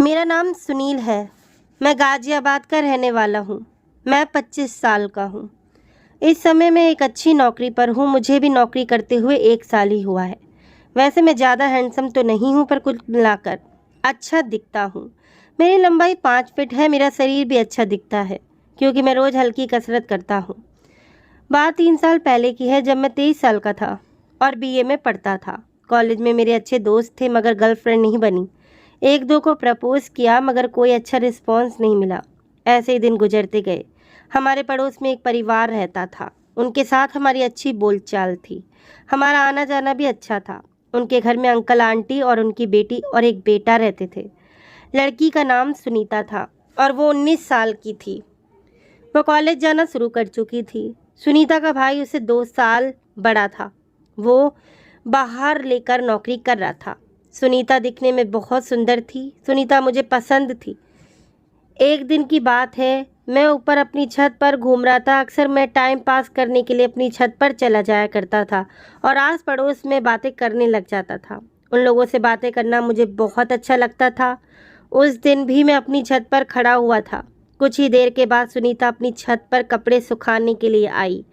मेरा नाम सुनील है। मैं गाज़ियाबाद का रहने वाला हूँ। मैं 25 साल का हूँ। इस समय मैं एक अच्छी नौकरी पर हूँ। मुझे भी नौकरी करते हुए 1 साल ही हुआ है। वैसे मैं ज़्यादा हैंडसम तो नहीं हूँ, पर कुल मिलाकर अच्छा दिखता हूँ। मेरी लंबाई 5 फीट है। मेरा शरीर भी अच्छा दिखता है क्योंकि मैं रोज़ हल्की कसरत करता हूँ। बात 3 साल पहले की है, जब मैं 23 साल का था और बीए में पढ़ता था। कॉलेज में मेरे अच्छे दोस्त थे, मगर गर्लफ्रेंड नहीं बनी। 1-2 को प्रपोज़ किया, मगर कोई अच्छा रिस्पॉन्स नहीं मिला। ऐसे ही दिन गुजरते गए। हमारे पड़ोस में एक परिवार रहता था। उनके साथ हमारी अच्छी बोलचाल थी। हमारा आना जाना भी अच्छा था। उनके घर में अंकल आंटी और उनकी बेटी और एक बेटा रहते थे। लड़की का नाम सुनीता था और वो 19 साल की थी। वो कॉलेज जाना शुरू कर चुकी थी। सुनीता का भाई उससे 2 साल बड़ा था। वो बाहर लेकर नौकरी कर रहा था। सुनीता दिखने में बहुत सुंदर थी। सुनीता मुझे पसंद थी। एक दिन की बात है, मैं ऊपर अपनी छत पर घूम रहा था। अक्सर मैं टाइम पास करने के लिए अपनी छत पर चला जाया करता था और आस पड़ोस में बातें करने लग जाता था। उन लोगों से बातें करना मुझे बहुत अच्छा लगता था। उस दिन भी मैं अपनी छत पर खड़ा हुआ था। कुछ ही देर के बाद सुनीता अपनी छत पर कपड़े सुखाने के लिए आई।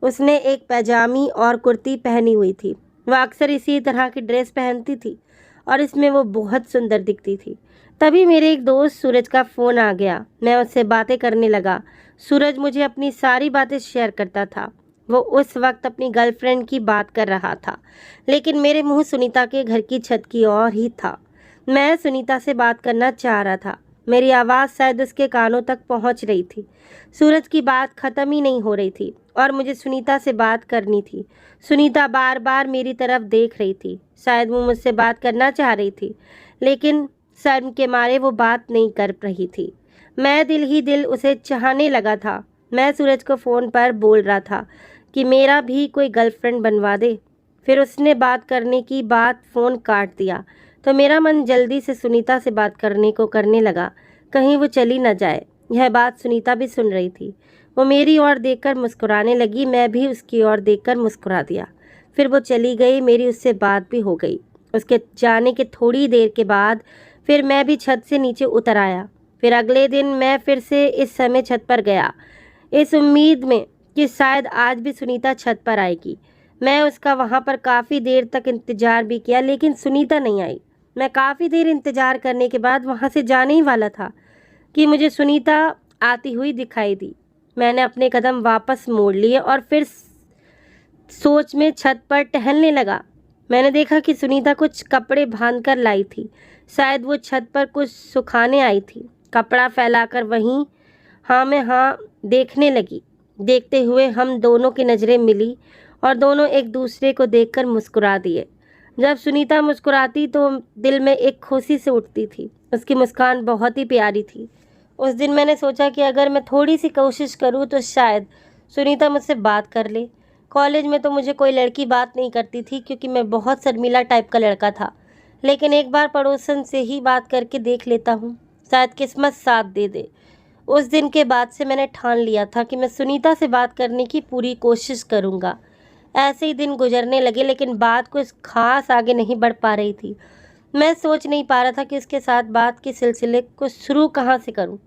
उसने एक पैजामी और कुर्ती पहनी हुई थी। वह अक्सर इसी तरह की ड्रेस पहनती थी और इसमें वो बहुत सुंदर दिखती थी। तभी मेरे एक दोस्त सूरज का फ़ोन आ गया। मैं उससे बातें करने लगा। सूरज मुझे अपनी सारी बातें शेयर करता था। वो उस वक्त अपनी गर्लफ्रेंड की बात कर रहा था, लेकिन मेरे मुंह सुनीता के घर की छत की ओर ही था। मैं सुनीता से बात करना चाह रहा था। मेरी आवाज़ शायद उसके कानों तक पहुंच रही थी। सूरज की बात ख़त्म ही नहीं हो रही थी और मुझे सुनीता से बात करनी थी। सुनीता बार बार मेरी तरफ देख रही थी। शायद वो मुझसे बात करना चाह रही थी, लेकिन शर्म के मारे वो बात नहीं कर रही थी। मैं दिल ही दिल उसे चाहने लगा था। मैं सूरज को फ़ोन पर बोल रहा था कि मेरा भी कोई गर्लफ्रेंड बनवा दे। फिर उसने बात करने की बात फ़ोन काट दिया तो मेरा मन जल्दी से सुनीता से बात करने को करने लगा, कहीं वो चली न जाए। यह बात सुनीता भी सुन रही थी। वो मेरी ओर देखकर मुस्कुराने लगी। मैं भी उसकी ओर देखकर मुस्कुरा दिया। फिर वो चली गई। मेरी उससे बात भी हो गई। उसके जाने के थोड़ी देर के बाद फिर मैं भी छत से नीचे उतर आया। फिर अगले दिन मैं फिर से इस समय छत पर गया, इस उम्मीद में कि शायद आज भी सुनीता छत पर आएगी। मैं उसका वहाँ पर काफ़ी देर तक इंतज़ार भी किया, लेकिन सुनीता नहीं आई। मैं काफ़ी देर इंतज़ार करने के बाद वहाँ से जाने ही वाला था कि मुझे सुनीता आती हुई दिखाई दी। मैंने अपने कदम वापस मोड़ लिए और फिर सोच में छत पर टहलने लगा। मैंने देखा कि सुनीता कुछ कपड़े बांधकर लाई थी। शायद वो छत पर कुछ सुखाने आई थी। कपड़ा फैलाकर वहीं हाँ में हाँ देखने लगी। देखते हुए हम दोनों की नज़रें मिली और दोनों एक दूसरे को देखकर मुस्कुरा दिए। जब सुनीता मुस्कुराती तो दिल में एक खुशी से उठती थी। उसकी मुस्कान बहुत ही प्यारी थी। उस दिन मैंने सोचा कि अगर मैं थोड़ी सी कोशिश करूँ तो शायद सुनीता मुझसे बात कर ले। कॉलेज में तो मुझे कोई लड़की बात नहीं करती थी क्योंकि मैं बहुत शर्मीला टाइप का लड़का था, लेकिन एक बार पड़ोसन से ही बात करके देख लेता हूँ, शायद किस्मत साथ दे दे। उस दिन के बाद से मैंने ठान लिया था कि मैं सुनीता से बात करने की पूरी कोशिश करूँगा। ऐसे ही दिन गुजरने लगे, लेकिन बात कुछ खास आगे नहीं बढ़ पा रही थी। मैं सोच नहीं पा रहा था कि उसके साथ बात के सिलसिले को शुरू कहाँ से करूँ।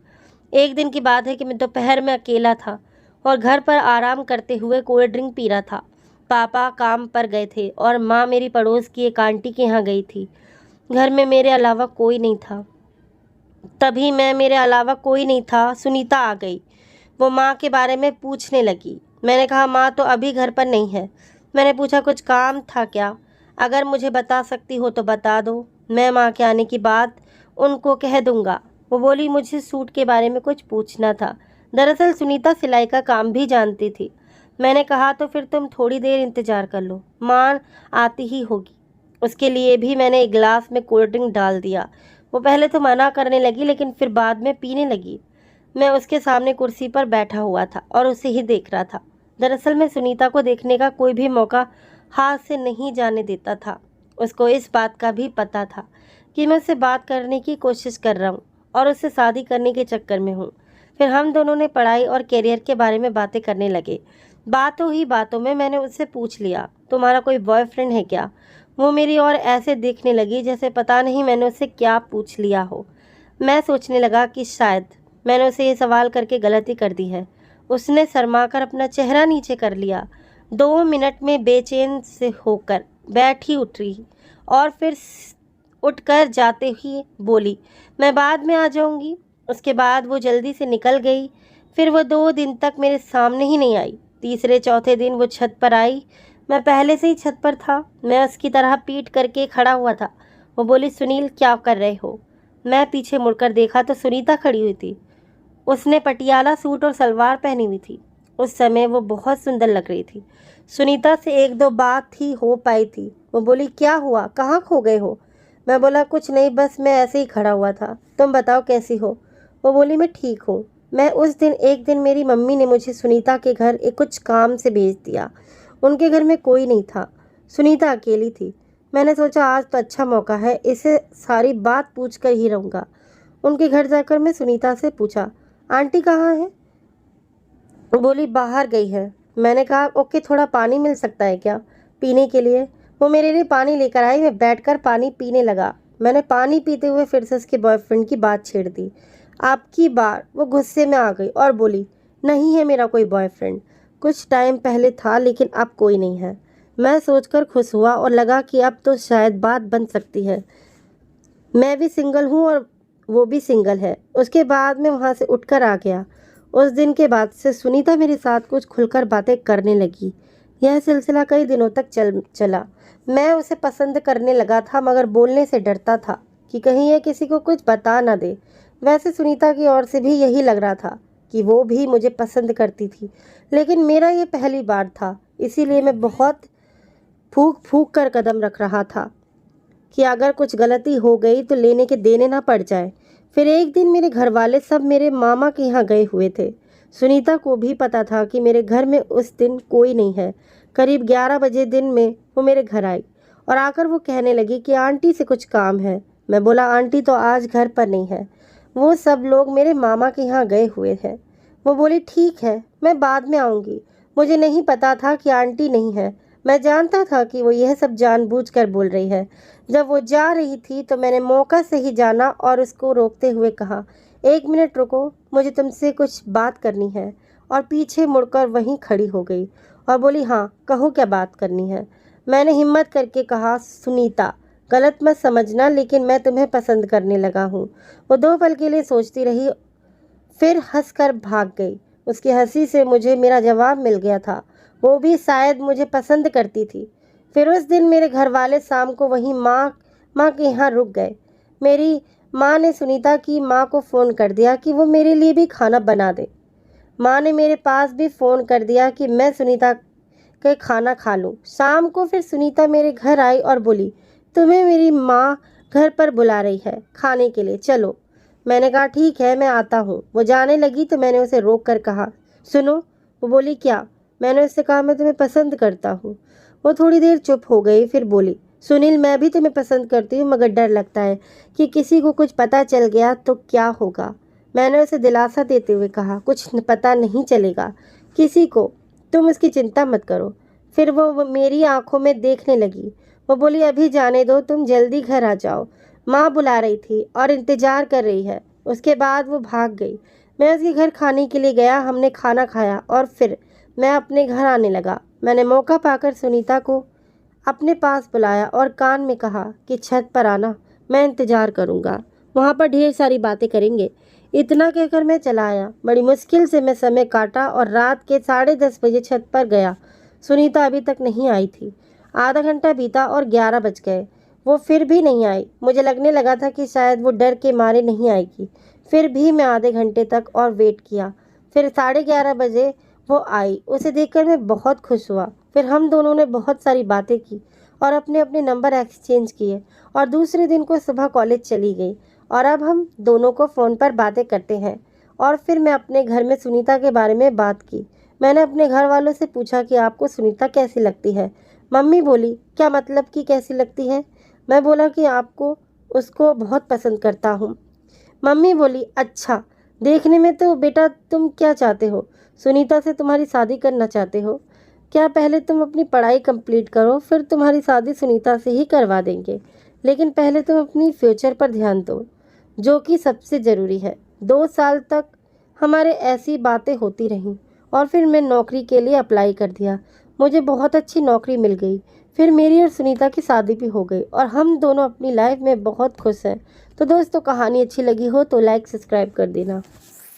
एक दिन की बात है कि मैं दोपहर में अकेला था और घर पर आराम करते हुए कोल्ड ड्रिंक पी रहा था। पापा काम पर गए थे और माँ मेरी पड़ोस की एक आंटी के यहाँ गई थी। घर में मेरे अलावा कोई नहीं था। तभी मेरे अलावा कोई नहीं था, सुनीता आ गई। वो माँ के बारे में पूछने लगी। मैंने कहा माँ तो अभी घर पर नहीं है। मैंने पूछा कुछ काम था क्या? अगर मुझे बता सकती हो तो बता दो, मैं माँ के आने की बात उनको कह दूँगा। वो बोली मुझे सूट के बारे में कुछ पूछना था। दरअसल सुनीता सिलाई का काम भी जानती थी। मैंने कहा तो फिर तुम थोड़ी देर इंतज़ार कर लो, माँ आती ही होगी। उसके लिए भी मैंने एक गिलास में कोल्ड ड्रिंक डाल दिया। वो पहले तो मना करने लगी, लेकिन फिर बाद में पीने लगी। मैं उसके सामने कुर्सी पर बैठा हुआ था और उसे ही देख रहा था। दरअसल मैं सुनीता को देखने का कोई भी मौका हाथ से नहीं जाने देता था। उसको इस बात का भी पता था कि मैं उससे बात करने की कोशिश कर रहा हूँ और उससे शादी करने के चक्कर में हूँ। फिर हम दोनों ने पढ़ाई और करियर के बारे में बातें करने लगे। बातों ही बातों में मैंने उससे पूछ लिया, तुम्हारा कोई बॉयफ्रेंड है क्या? वो मेरी ओर ऐसे देखने लगी जैसे पता नहीं मैंने उससे क्या पूछ लिया हो। मैं सोचने लगा कि शायद मैंने उसे ये सवाल करके गलती कर दी है। उसने शर्माकर अपना चेहरा नीचे कर लिया। 2 मिनट में बेचैन से होकर बैठी उठी और फिर उठकर जाते ही बोली, मैं बाद में आ जाऊंगी। उसके बाद वो जल्दी से निकल गई। फिर वो 2 दिन तक मेरे सामने ही नहीं आई। तीसरे चौथे दिन वो छत पर आई। मैं पहले से ही छत पर था। मैं उसकी तरह पीठ करके खड़ा हुआ था। वो बोली, सुनील क्या कर रहे हो? मैं पीछे मुड़कर देखा तो सुनीता खड़ी हुई थी। उसने पटियाला सूट और सलवार पहनी हुई थी। उस समय वो बहुत सुंदर लग रही थी। सुनीता से एक दो बात ही हो पाई थी। वो बोली, क्या हुआ, कहाँ खो गए हो? मैं बोला, कुछ नहीं, बस मैं ऐसे ही खड़ा हुआ था। तुम बताओ कैसी हो? वो बोली, मैं ठीक हूँ। मैं उस दिन एक दिन मेरी मम्मी ने मुझे सुनीता के घर एक कुछ काम से भेज दिया। उनके घर में कोई नहीं था, सुनीता अकेली थी। मैंने सोचा आज तो अच्छा मौका है, इसे सारी बात पूछ कर ही रहूँगा। उनके घर जाकर मैं सुनीता से पूछा, आंटी कहाँ है? बोली, बाहर गई है। मैंने कहा, ओके, थोड़ा पानी मिल सकता है क्या पीने के लिए? वो मेरे लिए पानी लेकर आई। मैं बैठकर पानी पीने लगा। मैंने पानी पीते हुए फिर से उसके बॉयफ्रेंड की बात छेड़ दी। आपकी बार वो गुस्से में आ गई और बोली, नहीं है मेरा कोई बॉयफ्रेंड। कुछ टाइम पहले था लेकिन अब कोई नहीं है। मैं सोचकर खुश हुआ और लगा कि अब तो शायद बात बन सकती है। मैं भी सिंगल हूँ और वो भी सिंगल है। उसके बाद मैं वहाँ से उठकर आ गया। उस दिन के बाद से सुनीता मेरे साथ कुछ खुलकर बातें करने लगी। यह सिलसिला कई दिनों तक चला। मैं उसे पसंद करने लगा था मगर बोलने से डरता था कि कहीं यह किसी को कुछ बता ना दे। वैसे सुनीता की ओर से भी यही लग रहा था कि वो भी मुझे पसंद करती थी, लेकिन मेरा ये पहली बार था, इसीलिए मैं बहुत फूक फूक कर कदम रख रहा था कि अगर कुछ गलती हो गई तो लेने के देने ना पड़ जाए। फिर एक दिन मेरे घर वाले सब मेरे मामा के यहाँ गए हुए थे। सुनीता को भी पता था कि मेरे घर में उस दिन कोई नहीं है। करीब 11 बजे दिन में वो मेरे घर आई और आकर वो कहने लगी कि आंटी से कुछ काम है। मैं बोला, आंटी तो आज घर पर नहीं है, वो सब लोग मेरे मामा के यहाँ गए हुए हैं। वो बोली, ठीक है, मैं बाद में आऊँगी। मुझे नहीं पता था कि आंटी नहीं है। मैं जानता था कि वो यह सब जानबूझकर बोल रही है। जब वो जा रही थी तो मैंने मौका से ही जाना और उसको रोकते हुए कहा, 1 मिनट रुको, मुझे तुमसे कुछ बात करनी है। और पीछे मुड़कर वहीं खड़ी हो गई और बोली, हाँ कहो, क्या बात करनी है? मैंने हिम्मत करके कहा, सुनीता गलत मत समझना, लेकिन मैं तुम्हें पसंद करने लगा हूँ। वो 2 पल के लिए सोचती रही, फिर हंसकर भाग गई। उसकी हंसी से मुझे मेरा जवाब मिल गया था। वो भी शायद मुझे पसंद करती थी। फिर उस दिन मेरे घर वाले शाम को वहीं माँ के यहाँ रुक गए। मेरी माँ ने सुनीता की माँ को फ़ोन कर दिया कि वो मेरे लिए भी खाना बना दे। माँ ने मेरे पास भी फ़ोन कर दिया कि मैं सुनीता के खाना खा लूँ। शाम को फिर सुनीता मेरे घर आई और बोली, तुम्हें मेरी माँ घर पर बुला रही है खाने के लिए, चलो। मैंने कहा, ठीक है, मैं आता हूँ। वो जाने लगी तो मैंने उसे रोक कर कहा, सुनो। वो बोली, क्या? मैंने उससे कहा, मैं तुम्हें पसंद करता हूँ। वो थोड़ी देर चुप हो गई, फिर बोली, सुनील मैं भी तुम्हें पसंद करती हूँ, मगर डर लगता है कि किसी को कुछ पता चल गया तो क्या होगा। मैंने उसे दिलासा देते हुए कहा, कुछ पता नहीं चलेगा किसी को, तुम उसकी चिंता मत करो। फिर वो मेरी आंखों में देखने लगी। वो बोली, अभी जाने दो, तुम जल्दी घर आ जाओ, माँ बुला रही थी और इंतज़ार कर रही है। उसके बाद वो भाग गई। मैं उसके घर खाने के लिए गया। हमने खाना खाया और फिर मैं अपने घर आने लगा। मैंने मौका पाकर सुनीता को अपने पास बुलाया और कान में कहा कि छत पर आना, मैं इंतज़ार करूँगा, वहाँ पर ढेर सारी बातें करेंगे। इतना कहकर मैं चला आया। बड़ी मुश्किल से मैं समय काटा और रात के 10:30 बजे छत पर गया। सुनीता अभी तक नहीं आई थी। आधा घंटा बीता और 11 बज गए। वो फिर भी नहीं आई। मुझे लगने लगा था कि शायद वो डर के मारे नहीं आएगी। फिर भी मैं आधे घंटे तक और वेट किया। फिर 11:30 बजे वो आई। उसे देखकर मैं बहुत खुश हुआ। फिर हम दोनों ने बहुत सारी बातें की और अपने अपने नंबर एक्सचेंज किए और दूसरे दिन को सुबह कॉलेज चली गई और अब हम दोनों को फ़ोन पर बातें करते हैं। और फिर मैं अपने घर में सुनीता के बारे में बात की। मैंने अपने घर वालों से पूछा कि आपको सुनीता कैसी लगती है। मम्मी बोली, क्या मतलब कि कैसी लगती है? मैं बोला कि आपको उसको बहुत पसंद करता हूँ। मम्मी बोली, अच्छा, देखने में तो बेटा तुम क्या चाहते हो? सुनीता से तुम्हारी शादी करना चाहते हो क्या? पहले तुम अपनी पढ़ाई कंप्लीट करो, फिर तुम्हारी शादी सुनीता से ही करवा देंगे, लेकिन पहले तुम अपनी फ्यूचर पर ध्यान दो। जो कि सबसे ज़रूरी है। 2 साल तक हमारे ऐसी बातें होती रहीं और फिर मैं नौकरी के लिए अप्लाई कर दिया। मुझे बहुत अच्छी नौकरी मिल गई। फिर मेरी और सुनीता की शादी भी हो गई और हम दोनों अपनी लाइफ में बहुत खुश हैं। तो दोस्तों, कहानी अच्छी लगी हो तो लाइक सब्सक्राइब कर देना।